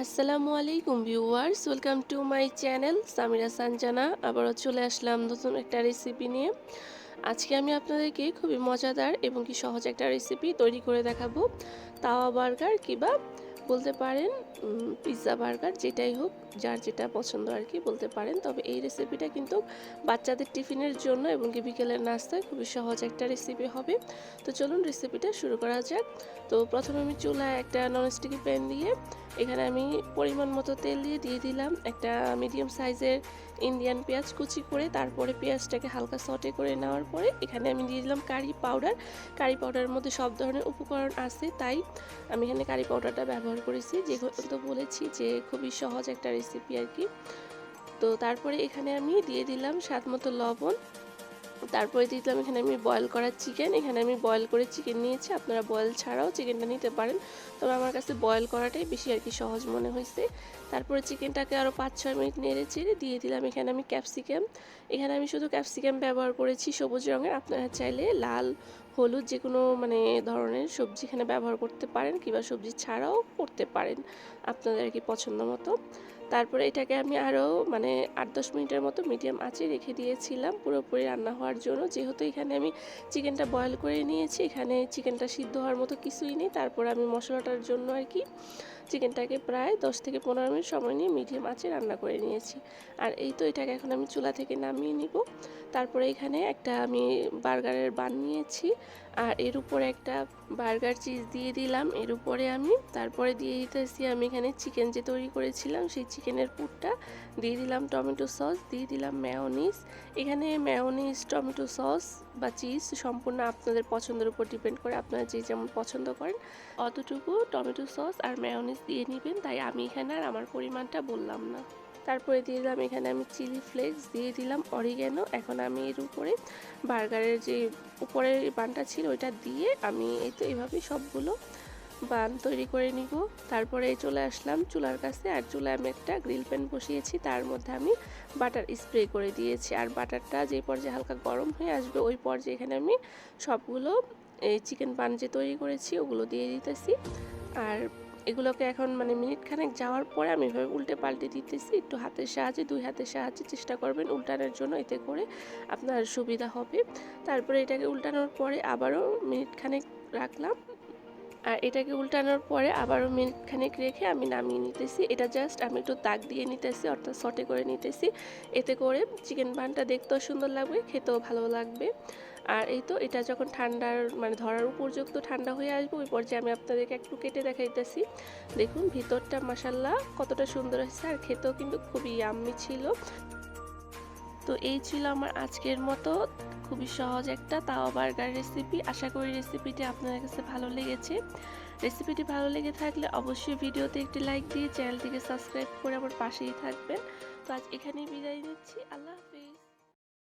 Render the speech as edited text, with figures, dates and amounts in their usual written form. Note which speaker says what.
Speaker 1: আসসালামু আলাইকুম viewers, welcome to my channel Samira Sanjana. আবারও চলে আসলাম নতুন একটা রেসিপি নিয়ে। আজকে আমি আপনাদেরকে খুবই মজাদার এবং কি সহজ একটা রেসিপি তৈরি করে দেখাবো। তাওয়া বার্গার কিংবা বলতে পারেন পিৎজা বার্গার, যেটাই হোক, যার যেটা পছন্দ আর কি বলতে পারেন। তবে এই রেসিপিটা কিন্তু বাচ্চাদের টিফিনের জন্য এবং কি বিকেলের নাস্তায় খুবই সহজ একটা রেসিপি হবে। তো চলুন রেসিপিটা শুরু করা যাক। তো প্রথমে আমি চুলায় একটা ননস্টিকি প্যান দিয়ে এখানে আমি পরিমাণ মতো তেল দিয়ে দিলাম একটা মিডিয়াম সাইজের ইন্ডিয়ান পেঁয়াজ কুচি করে। তারপরে পেঁয়াজটাকে হালকা সটে করে নেওয়ার পরে এখানে আমি দিয়ে দিলাম কারি পাউডার। কারি পাউডারের মধ্যে সব ধরনের উপকরণ আছে, তাই আমি এখানে কারি পাউডারটা ব্যবহার করেছি। যেহেতু বলেছি যে খুবই সহজ একটা রেসিপি আর কি। তো তারপরে এখানে আমি দিয়ে দিলাম স্বাদ মতো লবণ। তারপরে দিয়ে দিলাম এখানে আমি বয়েল করা চিকেন। এখানে আমি বয়েল করে চিকেন নিয়েছি, আপনারা বয়েল ছাড়াও চিকেনটা নিতে পারেন, তবে আমার কাছে বয়েল করাটাই বেশি আর কি সহজ মনে হয়েছে। তারপরে চিকেনটাকে আরও 5-6 মিনিট নেড়ে চেড়ে দিয়ে দিলাম এখানে আমি ক্যাপসিকাম। এখানে আমি শুধু ক্যাপসিকাম ব্যবহার করেছি সবুজ রঙের, আপনারা চাইলে লাল, হলুদ যে কোনো ধরনের সবজি এখানে ব্যবহার করতে পারেন কিংবা সবজি ছাড়াও করতে পারেন আপনাদের আর কি পছন্দ মতো। তারপরে এটাকে আমি আরও 8-10 মিনিটের মতো মিডিয়াম আঁচে রেখে দিয়েছিলাম পুরোপুরি রান্না হওয়ার জন্য। যেহেতু এখানে আমি চিকেনটা বয়েল করে নিয়েছি, এখানে চিকেনটা সিদ্ধ হওয়ার মতো কিছুই নেই। তারপর আমি মশলাটার জন্য আর কি চিকেনটাকে প্রায় 10 থেকে 15 মিনিট সময় নিয়ে মিডিয়াম আঁচে রান্না করে নিয়েছি। আর এই তো এটাকে এখন আমি চুলা থেকে নামিয়ে নিব। তারপরে এখানে একটা আমি বার্গারের বান নিয়েছি, আর এর উপরে একটা বার্গার চিজ দিয়ে দিলাম। এর উপরে আমি তারপরে দিয়ে দিতেছি আমি এখানে চিকেন যে তৈরি করেছিলাম সেই চিকেনের পুরটা দিয়ে দিলাম, টমেটো সস দিয়ে দিলাম, মেয়োনিজ। এখানে মেয়োনিজ, টমেটো সস বা চিজ সম্পূর্ণ আপনাদের পছন্দের উপর ডিপেন্ড করে, আপনারা যে যেমন পছন্দ করেন অতটুকু টমেটো সস আর মেয়োনিজ দিয়ে নেবেন। তাই আমি এখানে আর আমার পরিমাণটা বললাম না। তারপরে দিয়ে দিলাম এখানে আমি চিলি ফ্লেক্স, দিয়ে দিলাম অরিগ্যানো। এখন আমি এর উপরে বার্গারের যে উপরের বানটা ছিল ওইটা দিয়ে আমি এই তো এইভাবে সবগুলো বান তৈরি করে নিব। তারপরে চলে আসলাম চুলার কাছে, আর চুলায় আমি একটা গ্রিল প্যান বসিয়েছি, তার মধ্যে আমি বাটার স্প্রে করে দিয়েছি। আর বাটারটা যে পর্যায়ে হালকা গরম হয়ে আসবে ওই পর্যায়ে এখানে আমি সবগুলো এই চিকেন বান যে তৈরি করেছি ওগুলো দিয়ে দিতেছি। আর এগুলোকে এখন মিনিট খানেক যাওয়ার পরে আমি এভাবে উল্টে পাল্টে দিতেছি একটু হাতের সাহায্যে, 2 হাতের সাহায্যে চেষ্টা করবেন উল্টানোর জন্য, এতে করে আপনার সুবিধা হবে। তারপরে এটাকে উল্টানোর পরে আবারও মিনিট খানেক রাখলাম, আর এটাকে উল্টানোর পরে আবারও মিনিট খানেক রেখে আমি নামিয়ে নিতেছি। এটা জাস্ট আমি একটু তাক দিয়ে নিতেছি, অর্থাৎ সটে করে নিতেছি। এতে করে চিকেন বানটা দেখতেও সুন্দর লাগবে, খেতেও ভালো লাগবে। আর এই তো এটা যখন ঠান্ডার ধরার উপযুক্ত ঠান্ডা হয়ে আসবে ওই পর্যায়ে আমি আপনাদেরকে একটু কেটে দেখাইতেছি। দেখুন ভিতরটা মাশাল্লাহ কতটা সুন্দর হয়েছে, আর খেতেও কিন্তু খুবই ইয়াম্মি ছিল। তো এই ছিল আমার আজকের মতো খুবই সহজ একটা তাওয়া বার্গার রেসিপি। আশা করি রেসিপিটি আপনাদের কাছে ভালো লেগেছে। রেসিপিটি ভালো লেগে থাকলে অবশ্যই ভিডিওতে একটি লাইক দিয়ে চ্যানেলটিকে সাবস্ক্রাইব করে আমার পাশেই থাকবেন। তো আজ এখানেই বিদায় নিচ্ছি। আল্লাহ হাফেজ।